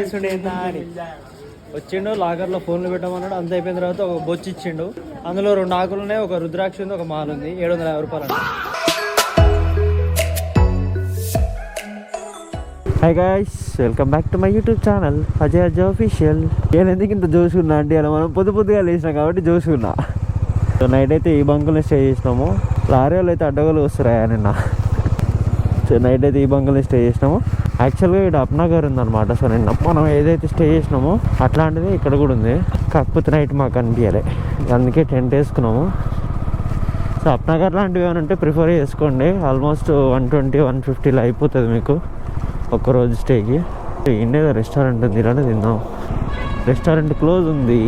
చేస్తుండే ఏందా అని వచ్చిండు. లాకర్లో ఫోన్లు పెట్టమన్నాడు. అంత అయిపోయిన తర్వాత ఒక బొచ్చి ఇచ్చిండు. అందులో 2 ఆకులు ఉన్నాయి, ఒక రుద్రాక్ష ఉంది, ఒక మాల ఉంది. 750 రూపాయలు అండి. Hi guys, welcome back to my YouTube channel Ajay Ajay official. నేను ఎందుకు ఇంత జోషున్నా అంటే అలా మనం పొద్దుగా లేచినాం కాబట్టి జోషున్నా. సో నైట్ అయితే ఈ బంకుల్ని స్టే చేసినాము. లారీ వాళ్ళు అయితే అడ్డగోలు వస్తారా నిన్న. సో నైట్ అయితే ఈ బంకుల్ని స్టే చేసినాము. యాక్చువల్గా ఇక్కడ అప్నాగర్ ఉందన్నమాట. సో నిన్న మనం ఏదైతే స్టే చేసినామో అట్లాంటిది ఇక్కడ కూడా ఉంది. కాకపోతే నైట్ మాకు అనిపించాలి, అందుకే టెంట్ వేసుకున్నాము. సో అప్నాగర్ లాంటివి ఏమైనా ఉంటే ప్రిఫర్ చేసుకోండి. ఆల్మోస్ట్ 120-150లో అయిపోతుంది మీకు ఒక్కరోజు స్టేకి. ఇండియా రెస్టారెంట్ ఉంది, ఇలానే తిందాం. రెస్టారెంట్ క్లోజ్ ఉంది.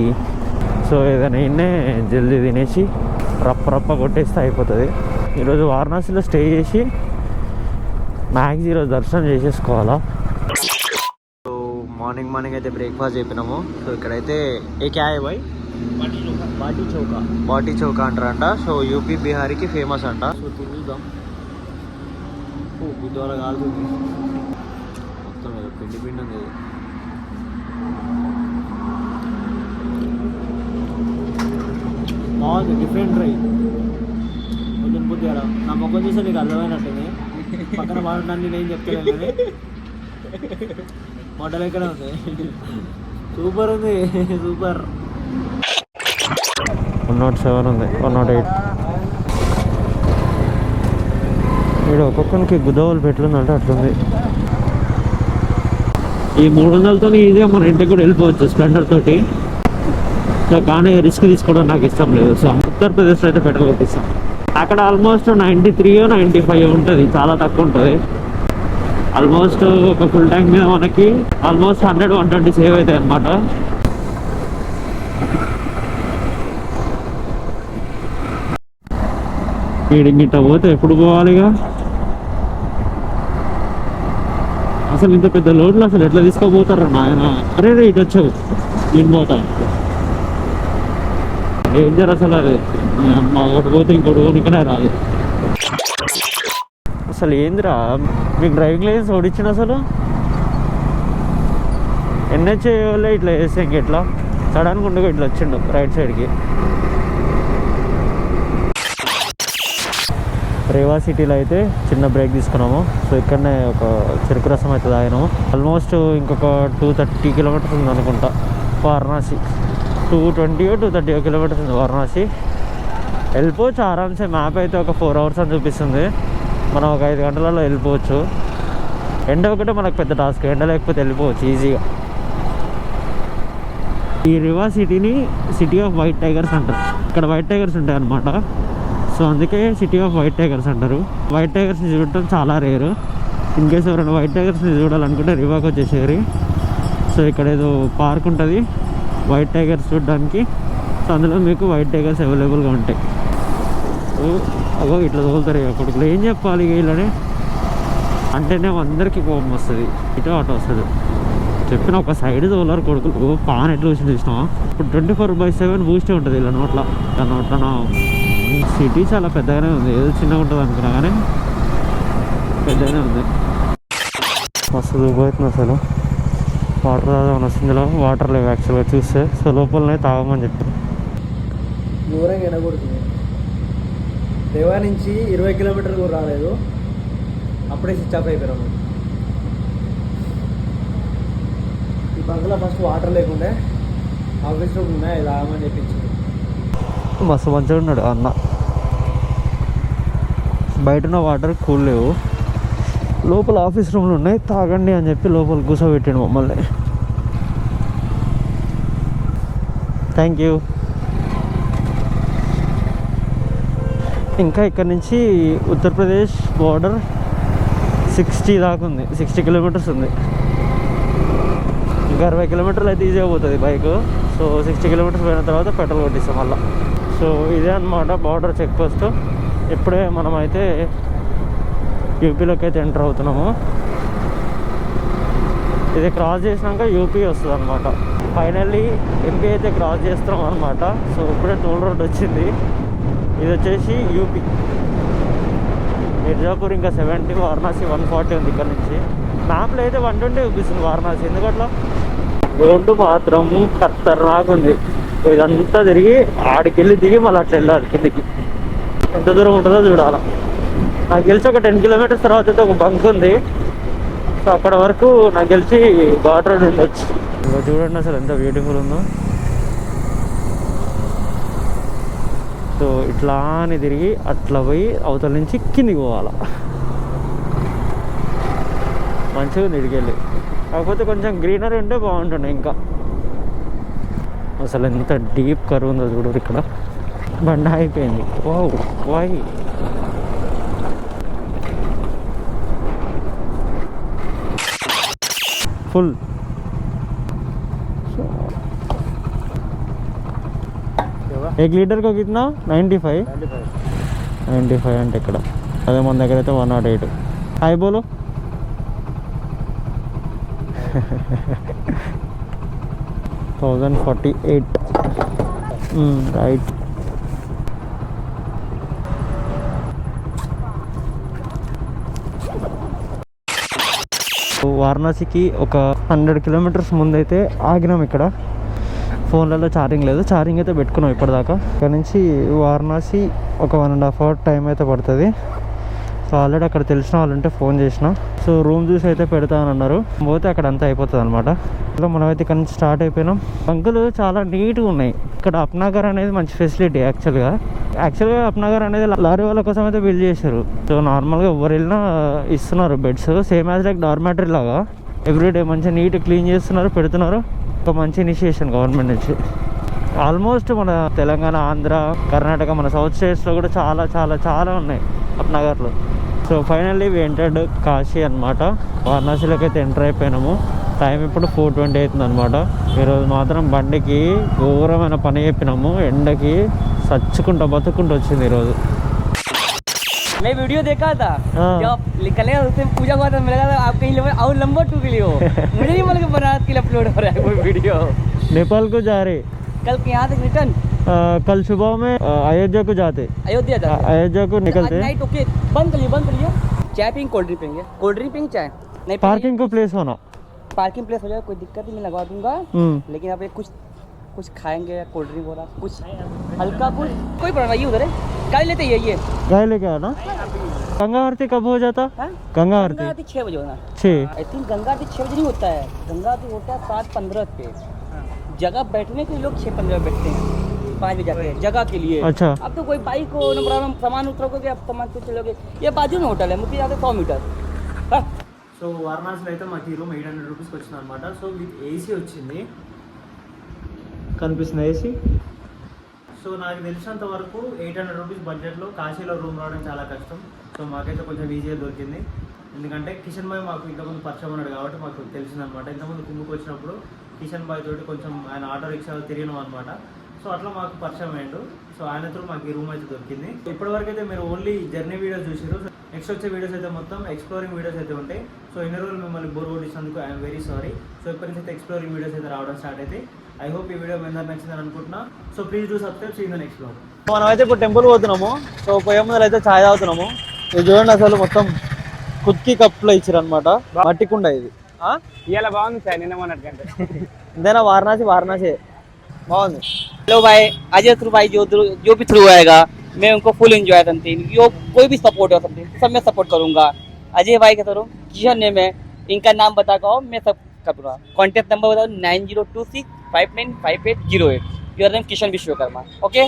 సో ఏదైనా ఇన్నే జల్దీ తినేసి రప్ప కొట్టేస్తే అయిపోతుంది. ఈరోజు వారణాసిలో స్టే చేసి మ్యాక్స్ ఈరోజు దర్శనం చేసేసుకోవాలా. సో మార్నింగ్ అయితే బ్రేక్ఫాస్ట్ చెప్పినాము. సో ఇక్కడైతే ఏ క్యాయ్ బాయ్ బాటీ చౌకా అంటారంట. సో యూపీ బీహారీకి ఫేమస్ అంట. సో తిందాం. బుద్ధి కాలుతుంది మొత్తం, పిండి ఉంది. బాగుంది, డిఫరెంట్ ట్రై. కొంచెం బుద్ధి కదా, నా మొక్క చూస్తే నీకు అర్థమైనట్టుంది. పక్కన బాగుంటుంది, నేను చెప్తాను కానీ మోడల్ ఎక్కడ ఉంది. సూపర్ ఉంది, సూపర్. 107 ఉంది, 108. ఇక్కడ ఒక్కొక్కరికి గుద్దవాళ్ళు పెట్లుందంటే అట్లుంది. ఈ 300లతో ఈజీగా మన ఇంటికి కూడా వెళ్ళిపోవచ్చు స్ప్లెండర్ తోటి. సో కానీ రిస్క్ తీసుకోవడం నాకు ఇష్టం లేదు. సో ఉత్తరప్రదేశ్లో అయితే పెట్రోల్ కొట్టిస్తాం. అక్కడ ఆల్మోస్ట్ 93-95 ఉంటుంది, చాలా తక్కువ ఉంటుంది. ఆల్మోస్ట్ ఒక ఫుల్ ట్యాంక్ మీద మనకి ఆల్మోస్ట్ 100-120 సేవ్ అవుతాయి అన్నమాట. ఇట్లా పోతే ఎప్పుడు పోవాలిగా? అసలు ఇంత పెద్ద లోడ్లు అసలు ఎట్లా తీసుకోపోతారు నాయన. అరే ఇటు వచ్చావు, నేను పోతా. డేంజర్ అసలు. అది ఒకటి పోతే ఇంకోటి పోనీకనే రాదు అసలు. ఏందిరా మీకు డ్రైవింగ్ లైసెన్స్ ఓడిచ్చిన అసలు? ఎన్హెచ్ వల్ల ఇట్లా చేస్తే ఇంకెట్లా సడన్గా ఉండగా ఇట్లా వచ్చిండు రైట్ సైడ్కి. రేవా సిటీలో అయితే చిన్న బ్రేక్ తీసుకున్నాము. సో ఇక్కడనే ఒక చెరుకు రసం అయితే తాగినాము. ఆల్మోస్ట్ ఇంకొక 230 కిలోమీటర్స్ ఉంది అనుకుంటా వారణాసి. 220-230 కిలోమీటర్స్ ఉంది వారణాసి. వెళ్ళిపోవచ్చు ఆరామ్సే. మ్యాప్ అయితే ఒక 4 అవర్స్ అని చూపిస్తుంది. మనం ఒక 5 గంటలలో వెళ్ళిపోవచ్చు. ఎండ ఒకటే మనకు పెద్ద టాస్క్, ఎండ లేకపోతే వెళ్ళిపోవచ్చు ఈజీగా. ఈ రివా సిటీని సిటీ ఆఫ్ వైట్ టైగర్స్ అంటారు. ఇక్కడ వైట్ టైగర్స్ ఉంటాయి అన్నమాట. సో అందుకే సిటీ ఆఫ్ వైట్ టైగర్స్ అంటారు. వైట్ టైగర్స్ని చూడటం చాలా రేరు. ఇన్ కేసు ఎవరైనా వైట్ టైగర్స్ని చూడాలనుకుంటే రివాకి వచ్చేసేరి. సో ఇక్కడ ఏదో పార్క్ ఉంటుంది వైట్ టైగర్స్ చూడడానికి. సో అందులో మీకు వైట్ టైగర్స్ అవైలబుల్గా ఉంటాయి. సో అగో ఇట్లా తోలుతారు ఇక కొడుకులు. ఏం చెప్పాలి ఇక ఇలానే అంటేనే అందరికీ కోపం వస్తుంది. ఇటు అటు వస్తుంది. చెప్పిన ఒక సైడ్ తోలరు కొడుకులు. పాన్ ఎట్లా వచ్చి చూసినావా? ఇప్పుడు 24/7 బూస్టే ఉంటుంది ఇలా నోట్ల సిటీ చాలా పెద్దగానే ఉంది. ఏదో చిన్నగా ఉంటుంది అనుకున్నా కానీ పెద్దగానే ఉంది. మస్తు దూబవుతుంది అసలు. వాటర్ తాగమని వస్తుంది. ఇలా వాటర్ లేవు యాక్చువల్గా చూస్తే. సో లోపలనే తాగమని చెప్పి దూరంగా ఎనగొడుతుంది. రేవా నుంచి 20 కిలోమీటర్లు కూడా రాలేదు, అప్పుడే స్విచ్ ఆఫ్ అయిపోయాము. ఈ బంగ్లా ఫస్ట్ వాటర్ లేకుండే ఆఫీస్లో ఉన్నాయి, తాగమని చెప్పించింది. మస్తు మంచిగా ఉన్నాడు అన్న. బయట ఉన్న వాటర్ కూల్ లేవు, లోపల ఆఫీస్ రూమ్లు ఉన్నాయి, తాగండి అని చెప్పి లోపల కూర్చోబెట్టాడు మమ్మల్ని. Thank you. ఇంకా ఇక్కడ నుంచి ఉత్తరప్రదేశ్ బార్డర్ 60 దాకా ఉంది. 60 కిలోమీటర్స్ ఉంది. ఇంకా 60 కిలోమీటర్లు అయితే ఈజీగా పోతుంది బైక్. సో 60 కిలోమీటర్స్ పోయిన తర్వాత పెట్రోల్ కొట్టిస్తాం మళ్ళీ. సో ఇదే అన్నమాట బార్డర్ చెక్ పోస్ట్. ఇప్పుడే మనమైతే యూపీలోకి అయితే ఎంటర్ అవుతున్నాము. ఇది క్రాస్ చేసినాక యూపీ వస్తుంది అనమాట. ఫైనల్లీ ఎంపీ అయితే క్రాస్ చేస్తున్నాం అనమాట. సో ఇప్పుడే టోల్ రోడ్ వచ్చింది. ఇది వచ్చేసి యూపీ. మిర్జాపూర్ ఇంకా 70, వారణాసి 140 ఉంది ఇక్కడ నుంచి. మ్యాప్లో అయితే 120 చూపిస్తుంది వారణాసి. ఎందుకట్లా రోడ్డు మాత్రం ఖతర్నాకుంది. ఇదంతా తిరిగి ఆడికెళ్ళి దిగి మళ్ళీ అట్లా వెళ్ళాలి కిందికి. ఎంత దూరం ఉంటుందో చూడాలి. నాకు తెలిసి ఒక 10 కిలోమీటర్స్ తర్వాత అయితే ఒక బంక్ ఉంది. సో అక్కడ వరకు నాకు తెలిసి ఘాట్ రోడ్ ఉండొచ్చు. ఇంకా చూడండి అసలు ఎంత బ్యూటిఫుల్ ఉందో. సో ఇట్లా అని తిరిగి అట్లా పోయి అవతల నుంచి కిందికి పోవాలా. మంచిగా ఉంది ఇడికెళ్ళి. కాకపోతే కొంచెం గ్రీనరీ ఉంటే బాగుంటుండే ఇంకా. అసలు ఎంత డీప్ కర్వ్ ఉందో చూడు. ఇక్కడ బండ అయిపోయింది. వావ్ వై ఫుల్. एक लीटर को कितना 95 అంటే ఇక్కడ. అదే మన దగ్గర అయితే 108. హాయ్ బోలో. $1048 రైట్. వారణాసికి ఒక 100 కిలోమీటర్స్ ముందైతే ఆగినాం ఇక్కడ. ఫోన్లలో ఛార్జింగ్ లేదు, ఛార్జింగ్ అయితే పెట్టుకున్నాం ఇప్పటిదాకా. ఇక్కడ నుంచి వారణాసి ఒక 1.5 hour టైం అయితే పడుతుంది. సో ఆల్రెడీ అక్కడ తెలిసిన వాళ్ళు ఉంటే ఫోన్ చేసిన. సో రూమ్ చూసి అయితే పెడతామని అన్నారు. పోతే అక్కడ అంతా అయిపోతుంది అనమాట. సో మనమైతే ఇక్కడ నుంచి స్టార్ట్ అయిపోయినాం. బంకులు చాలా నీట్గా ఉన్నాయి ఇక్కడ. అప్నాగర్ అనేది మంచి ఫెసిలిటీ యాక్చువల్గా అప్నాగర్ అనేది లారీ వాళ్ళ కోసం అయితే బిల్డ్ చేశారు. సో నార్మల్గా ఎవరు వెళ్ళినా ఇస్తున్నారు బెడ్స్, సేమ్ యాజ్ లైక్ డార్మాటరీ లాగా. ఎవ్రీడే మంచిగా నీట్ క్లీన్ చేస్తున్నారు, పెడుతున్నారు. ఒక మంచి ఇనిషియేషన్ గవర్నమెంట్ నుంచి. ఆల్మోస్ట్ మన తెలంగాణ, ఆంధ్ర, కర్ణాటక, మన సౌత్ స్టేట్స్లో కూడా చాలా చాలా చాలా ఉన్నాయి అప్నగర్లో. So finally we entered Kashi అనమాట. వారణాసిలోకి అయితే ఎంటర్ అయిపోయినాము. టైం ఇప్పుడు 4:20 అవుతుంది అనమాట. ఈరోజు మాత్రం బండికి ఘోరమైన పని చెప్పినాము. ఎండకి సచ్చుకుంటా బతుకుంటూ వచ్చింది ఈరోజు. मैं वीडियो देखा था जब निकले उससे पूजा हुआ था, मेरे लगा आप कहीं और नंबर 2 के लिए हो। मुझे नहीं मालूम कि बनारस के लिए अपलोड हो रहा है कोई वीडियो। नेपाल को जा रहे कल यहाँ तक रिटर्न कल सुबह में अयोध्या को जाते। अयोध्या को निकलते नाइट। ओके बंद करिए चाय पिंग कोल्ड ड्रिंक पिंग चाय नहीं। पार्किंग को प्लेस होना, पार्किंग प्लेस हो जाएगा, कोई दिक्कत नहीं, मैं लगवा दूंगा। लेकिन आप कुछ खाएंगे, कोल्ड ड्रिंक हो रहा कुछ हल्का कुछ कोई प्रॉब्लम नहीं उधर है। गाड़ी लेते ये गाड़ी लेके आना। गंगा आरती कब हो जाता? गंगा आरती 6 बजे होना। 6 आई थिंक गंगा आरती 6 बजे नहीं होता है। गंगा आरती होता है 7:15 पे। जगह बैठने के लोग 6:15 बैठते हैं, 5 बजे जाते हैं जगह के लिए। अच्छा अब तो कोई बाइक हो नो प्रॉब्लम, सामान उतरोगे आप सामान से चलोगे। ये बाजू में होटल है, मुझे यहाँ 100 मीटर। సో వారణాసిలో అయితే మాకు ఈ రూమ్ 800 రూపీస్కి వచ్చింది అనమాట. సో విత్ ఏసీ వచ్చింది, కనిపిస్తుంది ఏసీ. సో నాకు తెలిసినంత వరకు 800 రూపీస్ బడ్జెట్లో కాశీలో రూమ్ రావడం చాలా కష్టం. సో మాకైతే కొంచెం ఈజీగా దొరికింది. ఎందుకంటే కిషన్ బాయ్ మాకు ఇంతకుముందు పరిచయం ఉన్నాడు కాబట్టి మాకు తెలిసిందనమాట. ఇంతకుముందు కుంభకు వచ్చినప్పుడు కిషన్ బాయ్ తోటి కొంచెం ఆయన ఆటో రిక్షాలో తిరిగినాం అనమాట. సో అట్లా మాకు పరిచయం అయ్యాడు. సో ఆయన త్రూ మాకు ఈ రూమ్ అయితే దొరికింది. ఇప్పటివరకు అయితే మీరు ఓన్లీ జర్నీ వీడియోస్ చూసారు. నెక్స్ట్ వచ్చే వీడియోస్ అయితే మొత్తం ఎక్స్ప్లోరింగ్ వీడియోస్ అయితే ఉంటాయి. సో ఇన్ని రోజులు మిమ్మల్ని బోర్ కొట్టించినందుకు ఐఎమ్ వెరీ సారీ. సో ఇప్పటి నుంచి అయితే ఎక్స్ప్లోరింగ్ వీడియోస్ అయితే రావడం స్టార్ట్ అయితే. ఐ హోప్ ఈ వీడియో మీ అందరికి నచ్చిందని అనుకుంటున్నా. So please do subscribe, see in the next vlog. మనం అయితే ఇప్పుడు టెంపుల్ పోతున్నాము. సో పోయే ముందు అయితే ఛాయ్ తాగుతున్నాము. ఇది చూడండి అసలు మొత్తం కుత్కి కప్లో ఇచ్చారు అనమాట. మట్టి కుండ ఇది. ఇలా బాగుంది సార్, నిన్న మొన్నటికంటే. ఇంతేనా? వారణాసి బాగుంది. हेलो भाई, अजय थ्रू भाई जो भी थ्रू आएगा मैं उनको फुल एंजॉय समथिंग, जो कोई भी सपोर्ट हो समथिंग सब मैं सपोर्ट करूंगा। अजय भाई का थ्रू किशन नेम है, इनका नाम बता कर मैं सब करूँगा। कॉन्टैक्ट नंबर बताओ 9026595808। Your name Kishan Vishwakarma. Okay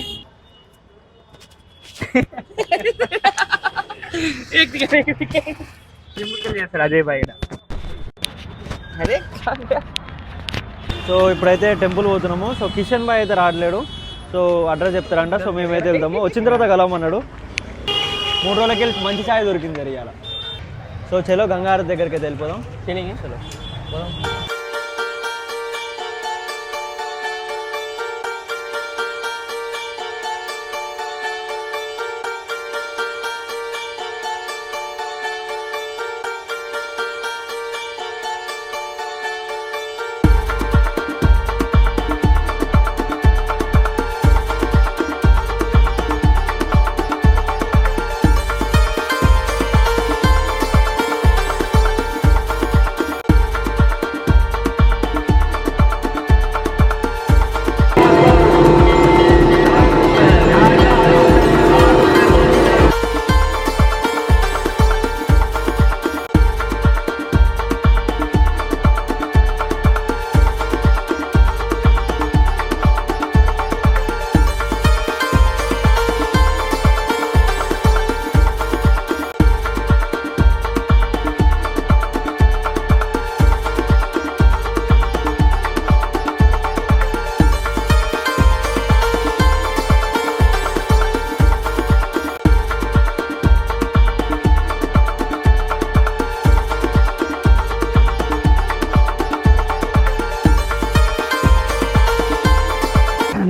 Ajay भाई अरे సో ఇప్పుడైతే టెంపుల్ పోతున్నాము. సో కిషన్ బాయ్ అయితే రావట్లేడు. సో అడ్రస్ చెప్తారంట. సో మేమైతే వెళ్తాము. వచ్చిన తర్వాత కలవమన్నాడు. 3 రోజులకి వెళ్ళి మంచి ఛాయ్ దొరికింది జరిగాల. సో చలో గంగారతి దగ్గరికి అయితే వెళ్ళిపోదాం. చలో పోదాం.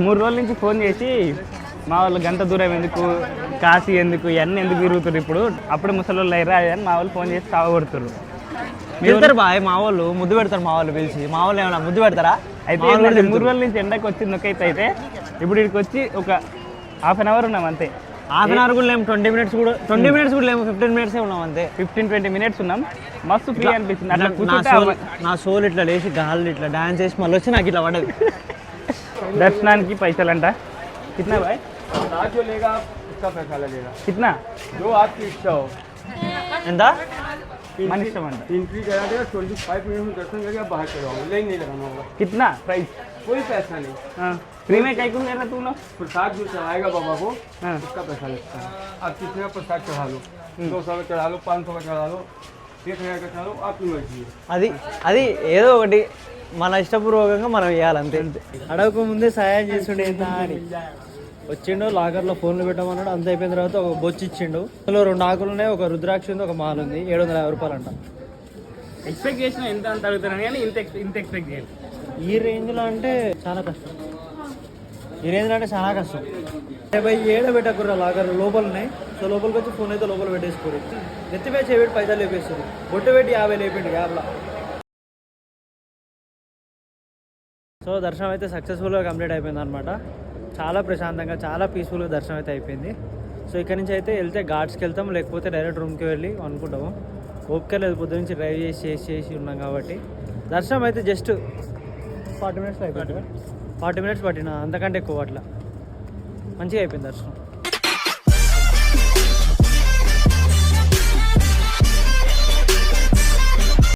3 రోజుల నుంచి ఫోన్ చేసి మా వాళ్ళు గంట దూరం ఎందుకు, కాశీ ఎందుకు, ఇవన్నీ ఎందుకు తిరుగుతారు ఇప్పుడు, అప్పుడే ముసలి వాళ్ళు అయ్యారా అని మా వాళ్ళు ఫోన్ చేసి సాగొడుతున్నారు. పెడతారు బాయ్ మా వాళ్ళు, ముద్దు పెడతారు మా వాళ్ళు పిలిచి. మా వాళ్ళు ఏమన్నా ముద్దు పెడతారా? అయితే 3 రోజుల నుంచి ఎండకి వచ్చింది అయితే ఇప్పుడు ఇక్కడికి వచ్చి ఒక హాఫ్ అన్ అవర్ ఉన్నాం అంతే. హాఫ్ అన్ అవర్ కూడా లేము, 20 మినిట్స్ కూడా 20 మినిట్స్ కూడా లేము, 15 మినిట్సే ఉన్నాం అంతే. 15-20 మినిట్స్ ఉన్నాం. మస్తు ఫ్రీ అనిపించింది. అట్లా కూర్చుంటే నా సోల్ ఇట్లా లేచి గాలి ఇట్లా డాన్స్ చేసి మళ్ళీ వచ్చి నాకు ఇట్లా పడదు. దర్శనానికి పైసలు అంట. కిतना भाई? जो लेगा उसका पैसा लगेगा, कितना? जो आपकी इच्छा हो. ఎంత? మన ఇష్టం అంట. एंट्री करा देगा, 25 मिनट में दर्शन करके आप बाहर चलाओगे, लाइन नहीं लगाना होगा, कितना प्राइस? कोई पैसा नहीं. हाँ फ्री में कहीं को ले रहा तू लोग? प्रसाद जो चढ़ाएगा बाबा को हाँ उसका पैसा लगता है. आप किसी का प्रसाद चढ़ा लो, 200 का चढ़ा लो, 500 का चढ़ा लो, 1000 का चढ़ा लो, आपकी मर्जी है. అది ఏదో ఒకటి మన ఇష్టపూర్వకంగా మనం వేయాలంతే. అడగక ముందే సహాయం చేస్తుండే ఎంత అని వచ్చిండు. లాకర్లో ఫోన్లు పెట్టమన్నాడు. అంత అయిపోయిన తర్వాత ఒక బొచ్చు ఇచ్చిండు. అందులో 2 ఆకులు ఉన్నాయి, ఒక రుద్రాక్ష ఉంది, ఒక మాల ఉంది. 750 రూపాయలు అంట. ఎక్స్పెక్ట్ చేసిన ఎంత అంత అడుగుతాను కానీ ఇంత ఎక్స్పెక్ట్ చేయాలి. ఈ రేంజ్లో అంటే చాలా కష్టం. ఈ రేంజ్లో అంటే చాలా కష్టం. 57 పెట్టకుర్రా లాకర్ లోపల ఉన్నాయి. సో లోపలికి వచ్చి ఫోన్ అయితే లోపల పెట్టేసుకోరు. నెత్తిపై చేపెట్టి పైసలు లేపేస్తారు. బొట్టు పెట్టి 50 లేపిండి యాప్లో. సో దర్శనం అయితే సక్సెస్ఫుల్గా కంప్లీట్ అయిపోయింది అనమాట. చాలా ప్రశాంతంగా, చాలా పీస్ఫుల్గా దర్శనం అయితే అయిపోయింది. సో ఇక్కడ నుంచి అయితే వెళ్తే ఘాట్స్కి వెళ్తాం, లేకపోతే డైరెక్ట్ రూమ్కి వెళ్ళి అనుకుంటాము. ఓపిక లేదు, పొద్దు నుంచి డ్రైవ్ చేసి ఉన్నాం కాబట్టి. దర్శనం అయితే జస్ట్ 40 మినిట్స్లో అయిపోయింది. 40 మినిట్స్ పట్టిన, అంతకంటే ఎక్కువ అట్లా మంచిగా అయిపోయింది దర్శనం.